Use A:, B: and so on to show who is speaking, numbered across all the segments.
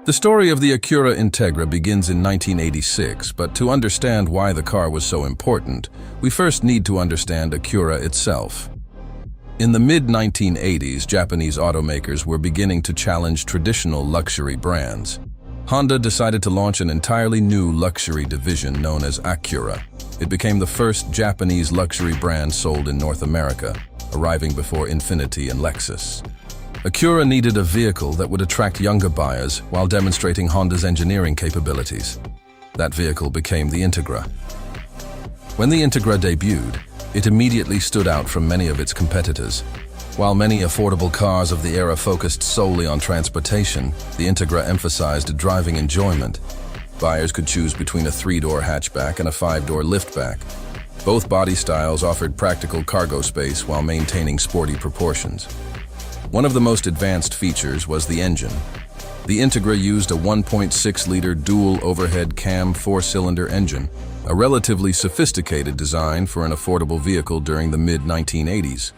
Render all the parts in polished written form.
A: The story of the Acura Integra begins in 1986, but to understand why the car was so important, we first need to understand Acura itself. In the mid-1980s, Japanese automakers were beginning to challenge traditional luxury brands. Honda decided to launch an entirely new luxury division known as Acura. It became the first Japanese luxury brand sold in North America, arriving before Infiniti and Lexus. Acura needed a vehicle that would attract younger buyers while demonstrating Honda's engineering capabilities. That vehicle became the Integra. When the Integra debuted, it immediately stood out from many of its competitors. While many affordable cars of the era focused solely on transportation, the Integra emphasized driving enjoyment. Buyers could choose between a 3-door hatchback and a 5-door liftback. Both body styles offered practical cargo space while maintaining sporty proportions. One of the most advanced features was the engine. The Integra used a 1.6-liter dual overhead cam 4-cylinder engine, a relatively sophisticated design for an affordable vehicle during the mid-1980s.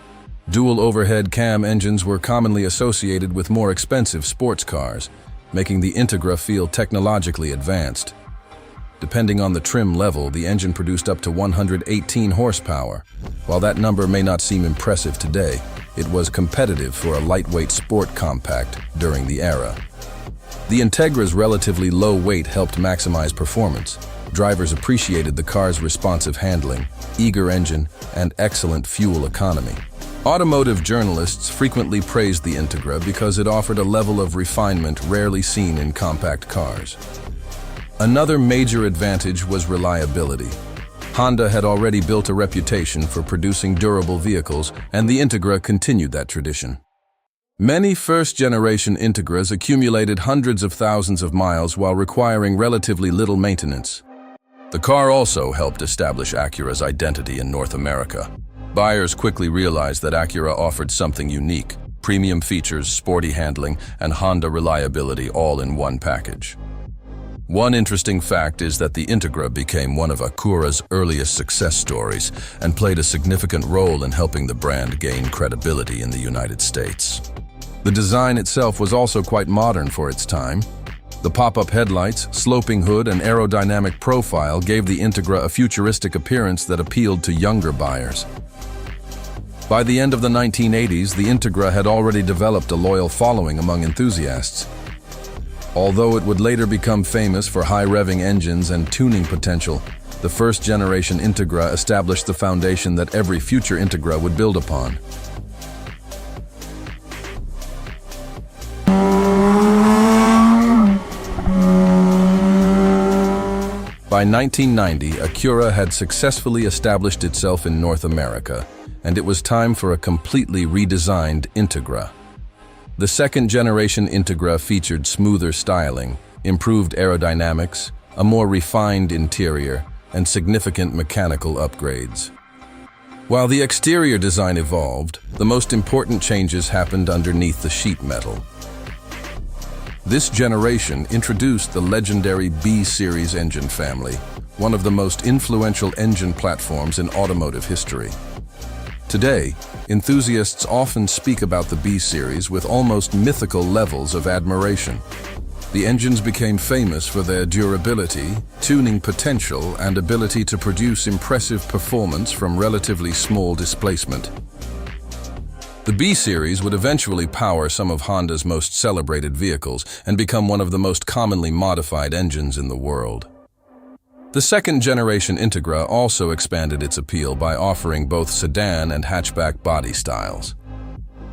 A: Dual overhead cam engines were commonly associated with more expensive sports cars, making the Integra feel technologically advanced. Depending on the trim level, the engine produced up to 118 horsepower. While that number may not seem impressive today, it was competitive for a lightweight sport compact during the era. The Integra's relatively low weight helped maximize performance. Drivers appreciated the car's responsive handling, eager engine, and excellent fuel economy. Automotive journalists frequently praised the Integra because it offered a level of refinement rarely seen in compact cars. Another major advantage was reliability. Honda had already built a reputation for producing durable vehicles, and the Integra continued that tradition. Many first-generation Integras accumulated hundreds of thousands of miles while requiring relatively little maintenance. The car also helped establish Acura's identity in North America. Buyers quickly realized that Acura offered something unique: premium features, sporty handling, and Honda reliability all in one package. One interesting fact is that the Integra became one of Acura's earliest success stories and played a significant role in helping the brand gain credibility in the United States. The design itself was also quite modern for its time. The pop-up headlights, sloping hood, and aerodynamic profile gave the Integra a futuristic appearance that appealed to younger buyers. By the end of the 1980s, the Integra had already developed a loyal following among enthusiasts. Although it would later become famous for high-revving engines and tuning potential, the first-generation Integra established the foundation that every future Integra would build upon. By 1990, Acura had successfully established itself in North America, and it was time for a completely redesigned Integra. The second-generation Integra featured smoother styling, improved aerodynamics, a more refined interior, and significant mechanical upgrades. While the exterior design evolved, the most important changes happened underneath the sheet metal. This generation introduced the legendary B-Series engine family, one of the most influential engine platforms in automotive history. Today, enthusiasts often speak about the B-Series with almost mythical levels of admiration. The engines became famous for their durability, tuning potential, and ability to produce impressive performance from relatively small displacement. The B-Series would eventually power some of Honda's most celebrated vehicles and become one of the most commonly modified engines in the world. The second-generation Integra also expanded its appeal by offering both sedan and hatchback body styles.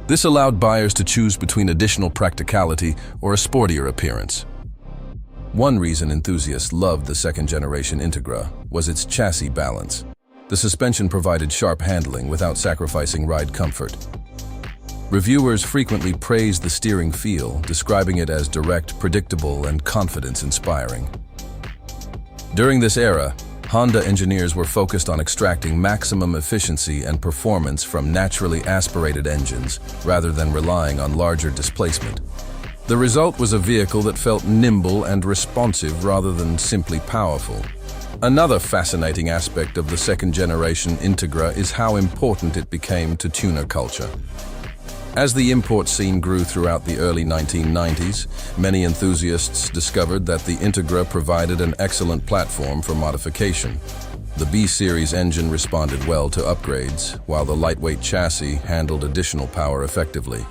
A: This allowed buyers to choose between additional practicality or a sportier appearance. One reason enthusiasts loved the second-generation Integra was its chassis balance. The suspension provided sharp handling without sacrificing ride comfort. Reviewers frequently praised the steering feel, describing it as direct, predictable, and confidence-inspiring. During this era, Honda engineers were focused on extracting maximum efficiency and performance from naturally aspirated engines, rather than relying on larger displacement. The result was a vehicle that felt nimble and responsive rather than simply powerful. Another fascinating aspect of the second-generation Integra is how important it became to tuner culture. As the import scene grew throughout the early 1990s, many enthusiasts discovered that the Integra provided an excellent platform for modification. The B-Series engine responded well to upgrades, while the lightweight chassis handled additional power effectively.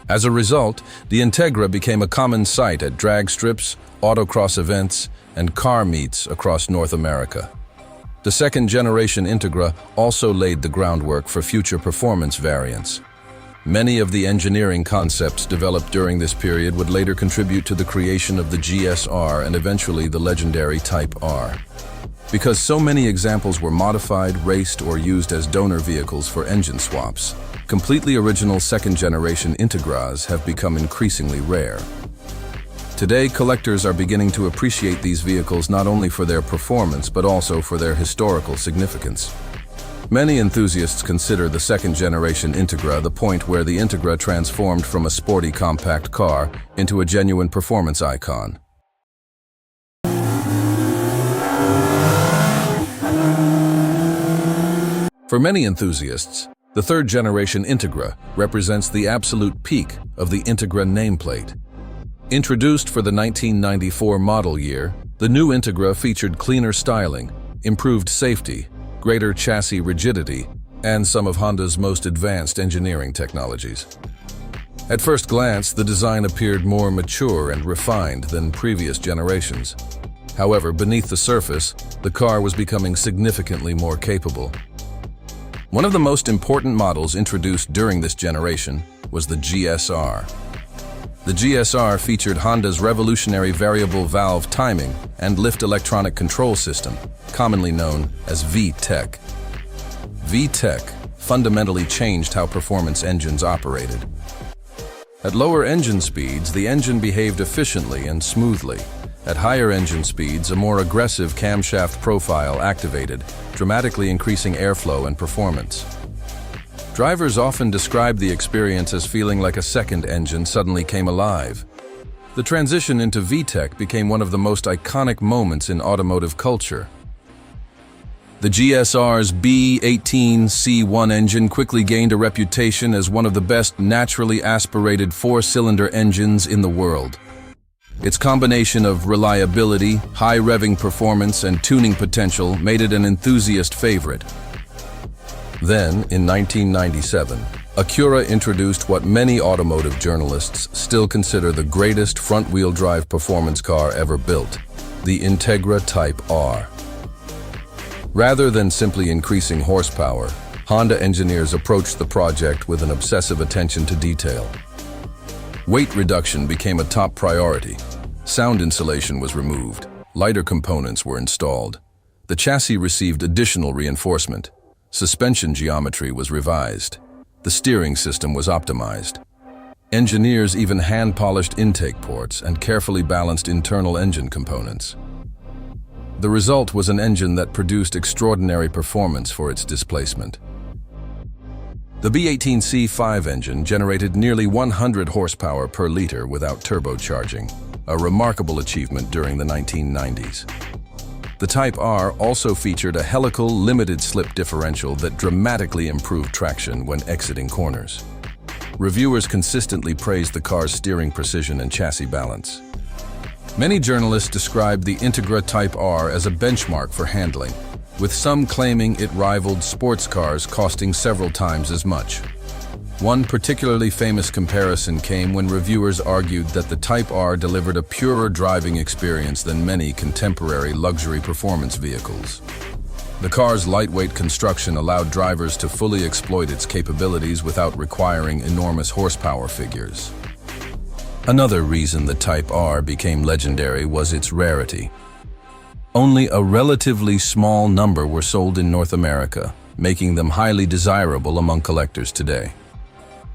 A: As a result, the Integra became a common sight at drag strips, autocross events, and car meets across North America. The second-generation Integra also laid the groundwork for future performance variants. Many of the engineering concepts developed during this period would later contribute to the creation of the GSR and eventually the legendary Type R. Because so many examples were modified, raced, or used as donor vehicles for engine swaps, completely original second-generation Integras have become increasingly rare. Today, collectors are beginning to appreciate these vehicles not only for their performance but also for their historical significance. Many enthusiasts consider the second-generation Integra the point where the Integra transformed from a sporty compact car into a genuine performance icon. For many enthusiasts, the third-generation Integra represents the absolute peak of the Integra nameplate. Introduced for the 1994 model year, the new Integra featured cleaner styling, improved safety, greater chassis rigidity, and some of Honda's most advanced engineering technologies. At first glance, the design appeared more mature and refined than previous generations. However, beneath the surface, the car was becoming significantly more capable. One of the most important models introduced during this generation was the GSR. The GSR featured Honda's revolutionary variable valve timing and lift electronic control system, commonly known as VTEC. VTEC fundamentally changed how performance engines operated. At lower engine speeds, the engine behaved efficiently and smoothly. At higher engine speeds, a more aggressive camshaft profile activated, dramatically increasing airflow and performance. Drivers often describe the experience as feeling like a second engine suddenly came alive. The transition into VTEC became one of the most iconic moments in automotive culture. The GSR's B18C1 engine quickly gained a reputation as one of the best naturally aspirated four-cylinder engines in the world. Its combination of reliability, high revving performance, and tuning potential made it an enthusiast favorite. Then, in 1997, Acura introduced what many automotive journalists still consider the greatest front-wheel drive performance car ever built, the Integra Type R. Rather than simply increasing horsepower, Honda engineers approached the project with an obsessive attention to detail. Weight reduction became a top priority. Sound insulation was removed. Lighter components were installed. The chassis received additional reinforcement. Suspension geometry was revised. The steering system was optimized. Engineers even hand-polished intake ports and carefully balanced internal engine components. The result was an engine that produced extraordinary performance for its displacement. The B18C5 engine generated nearly 100 horsepower per liter without turbocharging, a remarkable achievement during the 1990s. The Type R also featured a helical limited-slip differential that dramatically improved traction when exiting corners. Reviewers consistently praised the car's steering precision and chassis balance. Many journalists described the Integra Type R as a benchmark for handling, with some claiming it rivaled sports cars costing several times as much. One particularly famous comparison came when reviewers argued that the Type R delivered a purer driving experience than many contemporary luxury performance vehicles. The car's lightweight construction allowed drivers to fully exploit its capabilities without requiring enormous horsepower figures. Another reason the Type R became legendary was its rarity. Only a relatively small number were sold in North America, making them highly desirable among collectors today.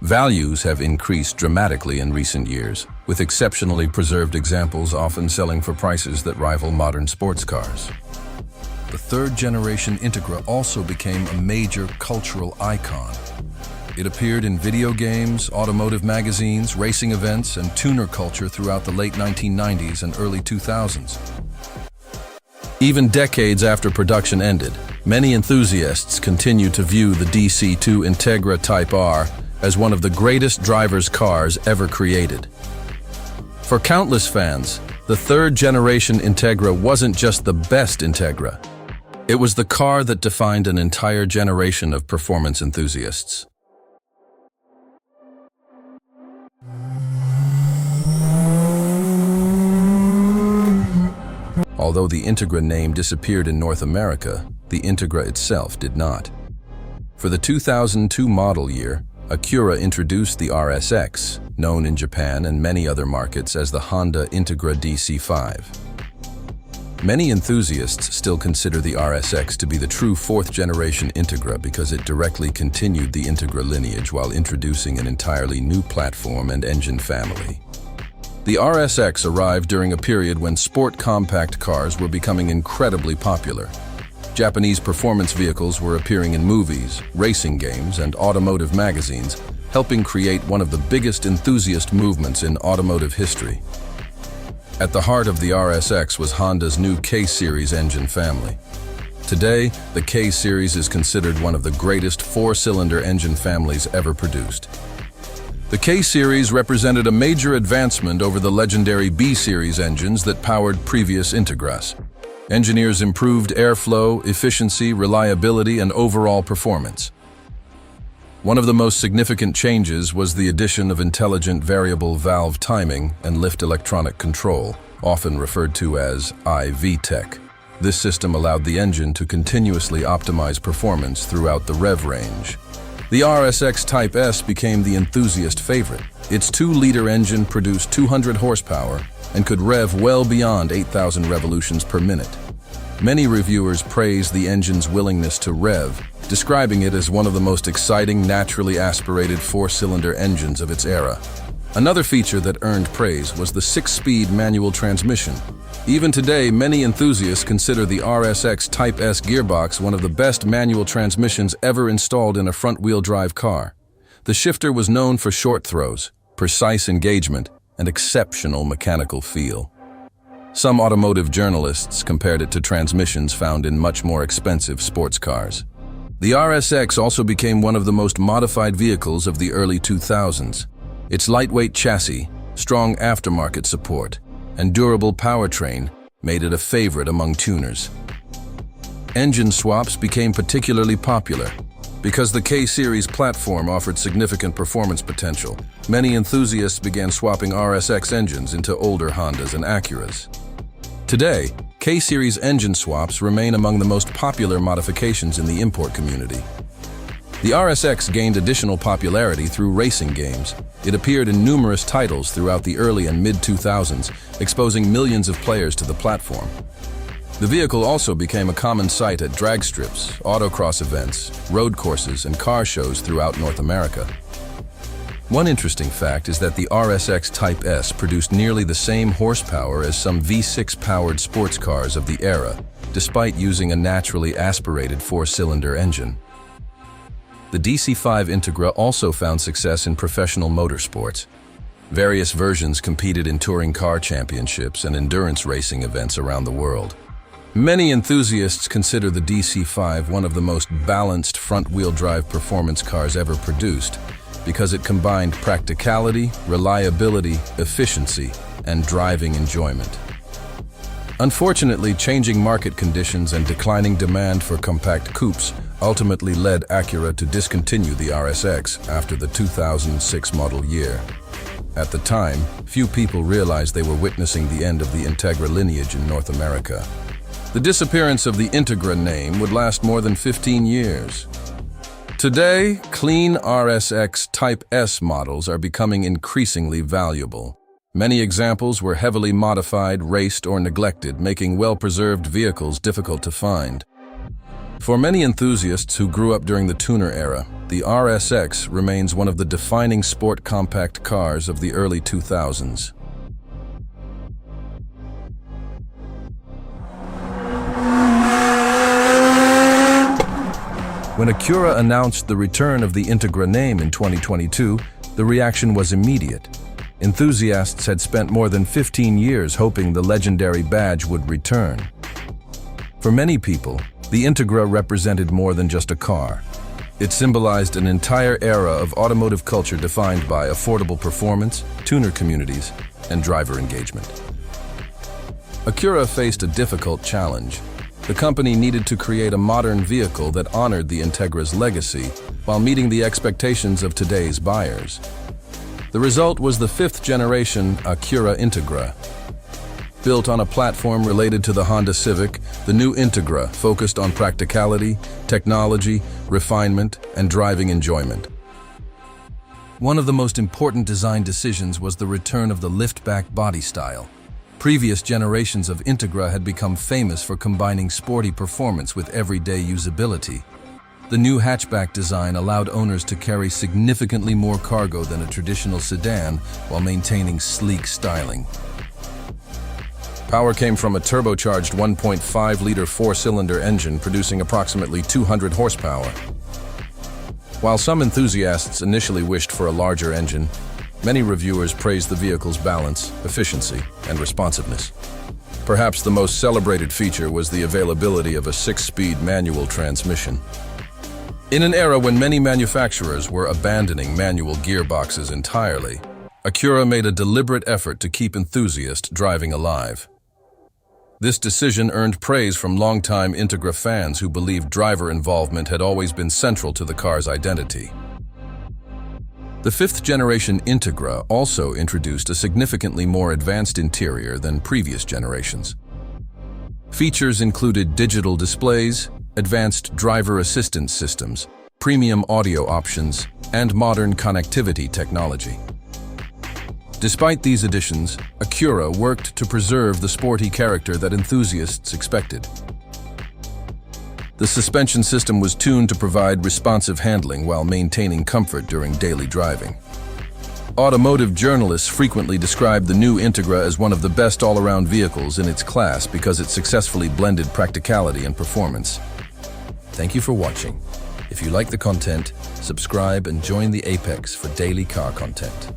A: Values have increased dramatically in recent years, with exceptionally preserved examples often selling for prices that rival modern sports cars. The third-generation Integra also became a major cultural icon. It appeared in video games, automotive magazines, racing events, and tuner culture throughout the late 1990s and early 2000s. Even decades after production ended, many enthusiasts continue to view the DC2 Integra Type R as one of the greatest driver's cars ever created. For countless fans, the third-generation Integra wasn't just the best Integra. It was the car that defined an entire generation of performance enthusiasts. Although the Integra name disappeared in North America, the Integra itself did not. For the 2002 model year, Acura introduced the RSX, known in Japan and many other markets as the Honda Integra DC5. Many enthusiasts still consider the RSX to be the true fourth-generation Integra because it directly continued the Integra lineage while introducing an entirely new platform and engine family. The RSX arrived during a period when sport compact cars were becoming incredibly popular. Japanese performance vehicles were appearing in movies, racing games, and automotive magazines, helping create one of the biggest enthusiast movements in automotive history. At the heart of the RSX was Honda's new K-Series engine family. Today, the K-Series is considered one of the greatest four-cylinder engine families ever produced. The K-Series represented a major advancement over the legendary B-Series engines that powered previous Integras. Engineers improved airflow, efficiency, reliability, and overall performance. One of the most significant changes was the addition of intelligent variable valve timing and lift electronic control, often referred to as IV-Tech. This system allowed the engine to continuously optimize performance throughout the rev range. The RSX Type S became the enthusiast favorite. Its 2-liter engine produced 200 horsepower and could rev well beyond 8,000 revolutions per minute. Many reviewers praised the engine's willingness to rev, describing it as one of the most exciting naturally aspirated four-cylinder engines of its era. Another feature that earned praise was the 6-speed manual transmission. Even today, many enthusiasts consider the RSX Type S gearbox one of the best manual transmissions ever installed in a front-wheel drive car. The shifter was known for short throws, precise engagement, and exceptional mechanical feel. Some automotive journalists compared it to transmissions found in much more expensive sports cars. The RSX also became one of the most modified vehicles of the early 2000s. Its lightweight chassis, strong aftermarket support, and durable powertrain made it a favorite among tuners. Engine swaps became particularly popular. Because the K-Series platform offered significant performance potential, many enthusiasts began swapping RSX engines into older Hondas and Acuras. Today, K-Series engine swaps remain among the most popular modifications in the import community. The RSX gained additional popularity through racing games. It appeared in numerous titles throughout the early and mid-2000s, exposing millions of players to the platform. The vehicle also became a common sight at drag strips, autocross events, road courses, and car shows throughout North America. One interesting fact is that the RSX Type S produced nearly the same horsepower as some V6-powered sports cars of the era, despite using a naturally aspirated four-cylinder engine. The DC5 Integra also found success in professional motorsports. Various versions competed in touring car championships and endurance racing events around the world. Many enthusiasts consider the DC5 one of the most balanced front-wheel drive performance cars ever produced because it combined practicality, reliability, efficiency, and driving enjoyment. Unfortunately, changing market conditions and declining demand for compact coupes ultimately led Acura to discontinue the RSX after the 2006 model year. At the time, few people realized they were witnessing the end of the Integra lineage in North America. The disappearance of the Integra name would last more than 15 years. Today, clean RSX Type S models are becoming increasingly valuable. Many examples were heavily modified, raced, or neglected, making well-preserved vehicles difficult to find. For many enthusiasts who grew up during the tuner era, the RSX remains one of the defining sport compact cars of the early 2000s. When Acura announced the return of the Integra name in 2022, the reaction was immediate. Enthusiasts had spent more than 15 years hoping the legendary badge would return. For many people, the Integra represented more than just a car. It symbolized an entire era of automotive culture defined by affordable performance, tuner communities, and driver engagement. Acura faced a difficult challenge. The company needed to create a modern vehicle that honored the Integra's legacy while meeting the expectations of today's buyers. The result was the fifth-generation Acura Integra. Built on a platform related to the Honda Civic, the new Integra focused on practicality, technology, refinement, and driving enjoyment. One of the most important design decisions was the return of the liftback body style. Previous generations of Integra had become famous for combining sporty performance with everyday usability. The new hatchback design allowed owners to carry significantly more cargo than a traditional sedan while maintaining sleek styling. Power came from a turbocharged 1.5-liter four-cylinder engine producing approximately 200 horsepower. While some enthusiasts initially wished for a larger engine, many reviewers praised the vehicle's balance, efficiency, and responsiveness. Perhaps the most celebrated feature was the availability of a 6-speed manual transmission. In an era when many manufacturers were abandoning manual gearboxes entirely, Acura made a deliberate effort to keep enthusiast driving alive. This decision earned praise from longtime Integra fans who believed driver involvement had always been central to the car's identity. The fifth-generation Integra also introduced a significantly more advanced interior than previous generations. Features included digital displays, advanced driver assistance systems, premium audio options, and modern connectivity technology. Despite these additions, Acura worked to preserve the sporty character that enthusiasts expected. The suspension system was tuned to provide responsive handling while maintaining comfort during daily driving. Automotive journalists frequently described the new Integra as one of the best all-around vehicles in its class because it successfully blended practicality and performance. Thank you for watching. If you like the content, subscribe and join the Apex for daily car content.